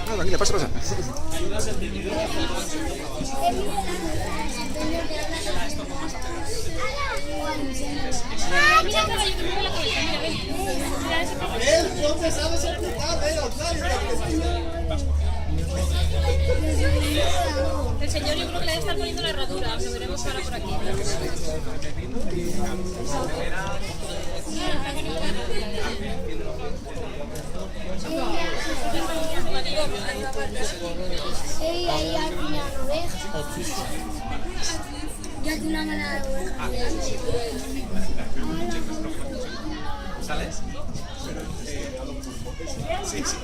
No, tranquila, pasa, pasa. ¿Dónde sabes ocultar? El señor yo creo que le debe estar poniendo la herradura, lo veremos ahora por aquí. Ella al final oveja. Ya tiene una manada de oveja. ¿Sales? Sí, sí.